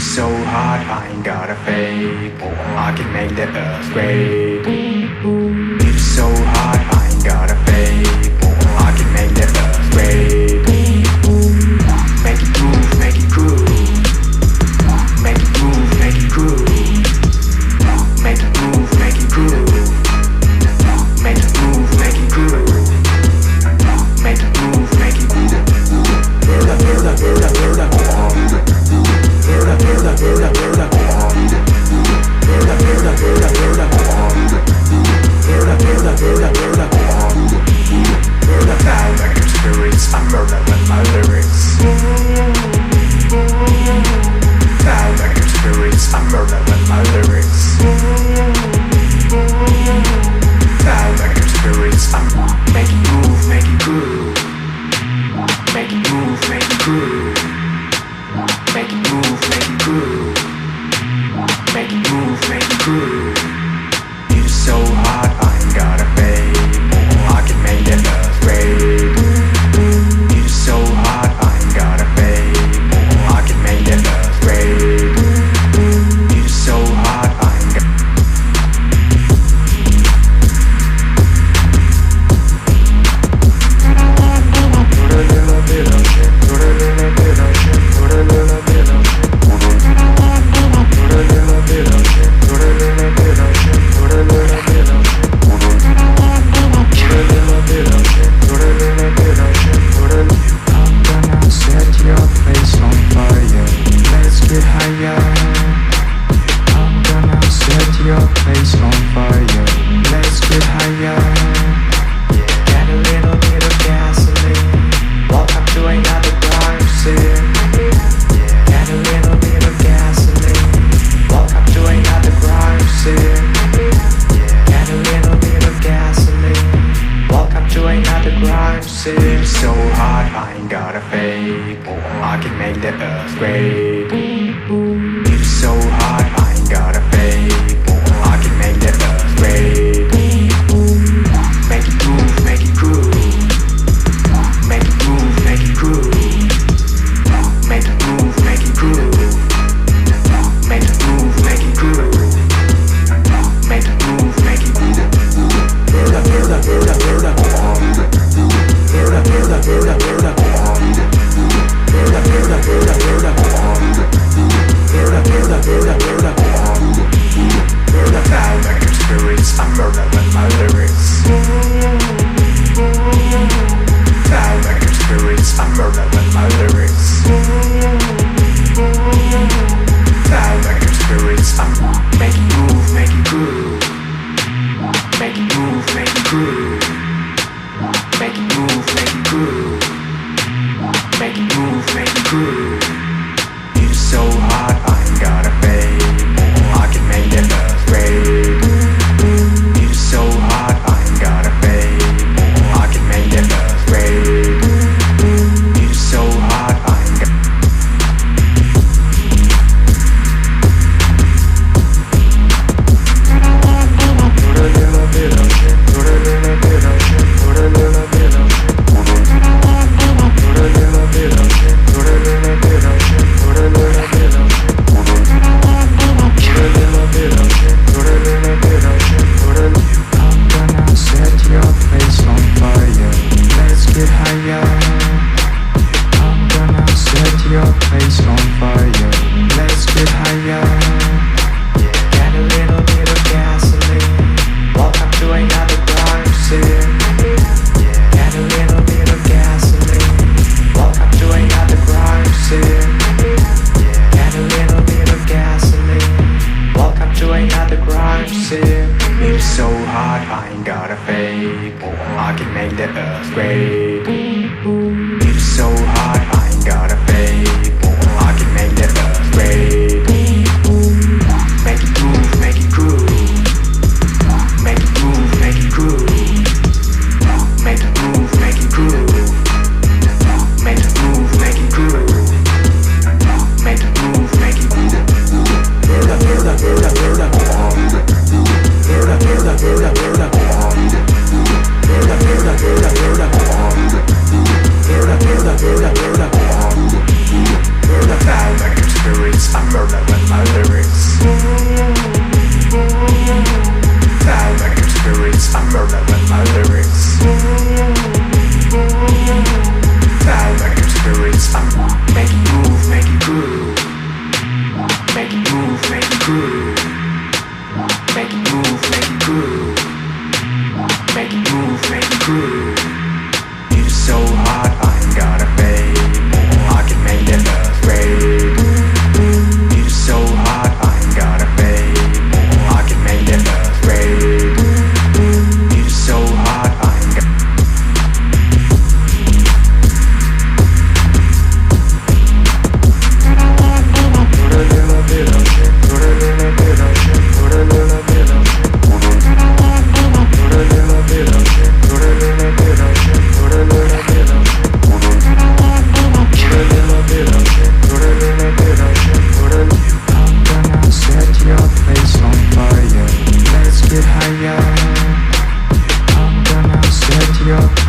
so hot, I ain't got a fake. I can make the earth quake. It's so hot, I ain't got a fake. I can make the earth quake. Make it move, make it groove. Make it move, make it groove. Make it move, make it groove. Make it move, make it groove. Make it move, make it groove. Verda, verda, verda, verda. Verda, verda, verda, verda. Verda, verda, verda, verda. Verda, verda, verda, verda. Verda, foul like your spirits. I murder with my lyrics. Foul like your spirits. I murder with my lyrics. Foul like your spirits. I'm make it move, make it groove. Make it move, make it groove. Make it move, make it groove. Make it move, make it groove. You're so hot, I ain't got a fake. I can make the earth quake. You're so hot, I ain't got a fake. I can make the earth quake. You're so hot, I ain't got. Put a little bit of shit, put a little bit of shit, put a little bit of shit. Put a little bit of shit, put a little bit of shit, put a little bit of shit. Put a little bit of shit, put a little bit of shit, put a little. I'm gonna set your place on fire. Let's get higher. I'm gonna set your place on fire. Let's get higher. Get a little bit of gasoline. Welcome to another crime scene. Get a little bit of gasoline. Welcome to another crime scene. Get a little bit of gasoline. Welcome to another crime scene. You're so hot, I ain't got a fake. I can make the earth quake. You're so hot, I ain't got a fake. I can make the earth quake. Make it move, make it groove. Make it move, make it groove. Make it move, make it groove. Make it move, make it groove. Make it move, make it groove. Verda, verda, verda, verda. Verda, verda, verda, verda. Verda, verda, verda, verda. Verda, verda, verda, verda. Verda, foul like your spirits. I murder with my lyrics. Foul like your spirits. I murder with my lyrics. Foul like your spirits. I'm make it move, make it groove. Make it move, make it groove. Make it move, make it groove. Make it move, make it groove. You're so hot, I ain't got a fake. I can make the earth quake. You're so hot, I ain't got a fake. I can make the earth quake. You're so hot, I ain't got. Put a little bit of shit, put a little bit of shit, put a little bit of shit. Put a little bit of shit, put a little bit of shit, put a little bit of shit. Put a little bit of shit, put a little bit of shit, put a little. I'm gonna set your place on fire. Let's get higher. I'm gonna set your place on fire. Let's get higher. Get a little bit of gasoline. Welcome to another crime scene. Get a little bit of gasoline. Welcome to another crime scene. Get a little bit of gasoline. Welcome to another crime scene. It's so hot, I ain't got a fake. I can make the earth quake. It's so hot, I ain't got a fake. I can make the earth quake. Make it move, make it groove. Make it move, make it groove. Make it move, make it groove. Make it move, make it groove. Make it move, make it groove. Verda, verda, verda, verda. Verda, verda, verda, verda. Verda, verda, verda, verda. Ooh, it is so hot, I ain't gotta pay. I can make that earth break. It is so hot, I ain't gotta pay. I can make that earth break. It is so hot, I ain't got. Higher. I'm gonna set your